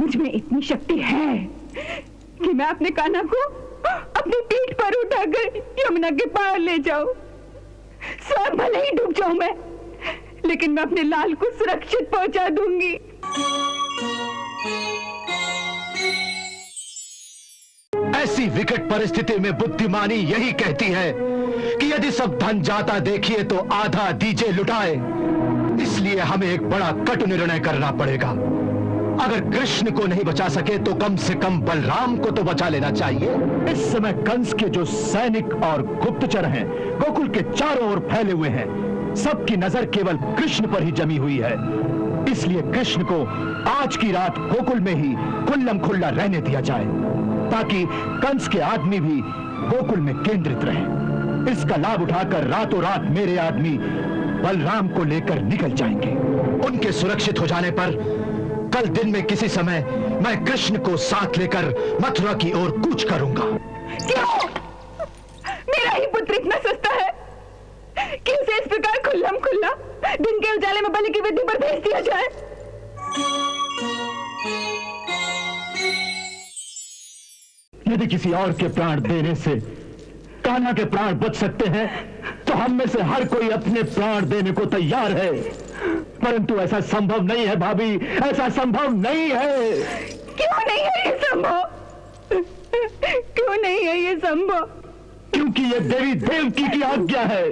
मुझ में इतनी शक्ति है कि मैं अपने कान्हा को अपनी पीठ पर उठाकर यमुना के पार ले जाऊं। स्वयं भले ही डूब जाऊं मैं, लेकिन मैं अपने लाल को सुरक्षित पहुंचा दूंगी। ऐसी विकट परिस्थिति में बुद्धिमानी यही कहती है कि यदि सब धन जाता देखिए तो आधा दीजिए लुटाए। इसलिए हमें एक बड़ा कटु निर्णय करना पड़ेगा। अगर कृष्ण को नहीं बचा सके तो कम से कम बलराम को तो बचा लेना चाहिए। इस समय कंस के जो सैनिक और गुप्तचर हैं, गोकुल के चारों ओर फैले हुए हैं। सबकी नजर केवल कृष्ण पर ही जमी हुई है। इसलिए कृष्ण को आज की रात गोकुल में ही खुल्लम खुल्ला रहने दिया जाए, ताकि कंस के आदमी भी गोकुल में केंद्रित रहे। इसका लाभ उठाकर रातों रात मेरे आदमी बलराम को लेकर निकल जाएंगे। उनके सुरक्षित हो जाने पर कल दिन में किसी समय मैं कृष्ण को साथ लेकर मथुरा की ओर कूच करूंगा। क्यों? मेरा ही पुत्र इतना सस्ता है कि उसे इस प्रकार खुल्लम खुल्ला दिन के उजाले में बलि की वेदी पर भेज दिया जाए? यदि किसी और के प्राण देने से कान्हा के प्राण बच सकते हैं तो हम में से हर कोई अपने प्राण देने को तैयार है, परंतु ऐसा संभव नहीं है भाभी, ऐसा संभव नहीं है। क्यों नहीं है ये संभव? क्यों नहीं है ये संभव? क्योंकि ये देवी देवकी की आज्ञा है।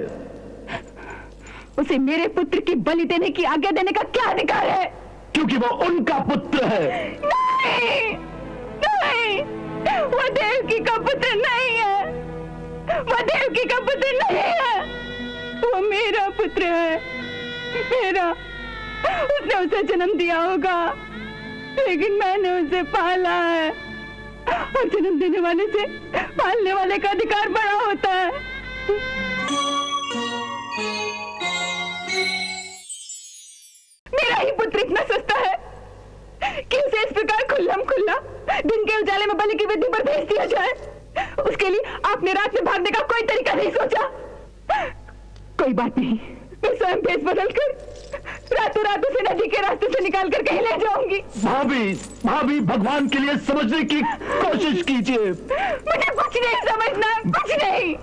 उसे मेरे पुत्र की बलि देने की आज्ञा देने का क्या अधिकार है? क्योंकि वो उनका पुत्र है। नहीं, नहीं, वो देवकी का पुत्र नहीं है। वो देवकी का पुत्र नहीं है। वो मेरा पुत्र है, मेरा। उसने उसे जन्म दिया होगा, लेकिन मैंने उसे पाला है। और जन्म देने वाले से पालने वाले का अधिकार बड़ा होता है। मेरा ही पुत्र इतना सस्ता है कि उसे इस प्रकार खुल्लम खुल्ला दिन के उजाले में बलि की वेदी पर भेज दिया जाए। उसके लिए आपने रात में भागने का कोई तरीका नहीं सोचा? कोई बात नहीं, मैं स्वयं भेष बदलकर रातों रात उसे नदी के रास्ते से निकाल कर कहीं ले जाऊंगी। भाभी, भाभी, भगवान के लिए समझने की कोशिश कीजिए। मुझे कुछ नहीं समझना, कुछ नहीं।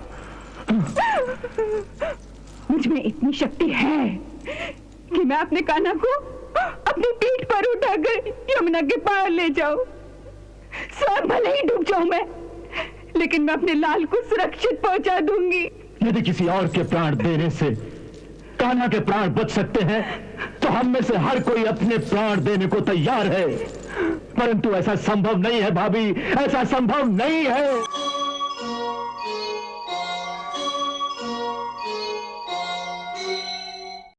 मुझ में इतनी शक्ति है कि मैं अपने कान्हा को अपनी पीठ पर उठाकर यमुना के पार ले जाऊं। स्वयं भले ही डूब जाऊं मैं, लेकिन मैं अपने लाल को सुरक्षित पहुंचा दूंगी। यदि किसी और के प्राण देने से कान्हा के प्राण बच सकते हैं तो हम में से हर कोई अपने प्राण देने को तैयार है, परंतु ऐसा संभव नहीं है भाभी, ऐसा संभव नहीं है।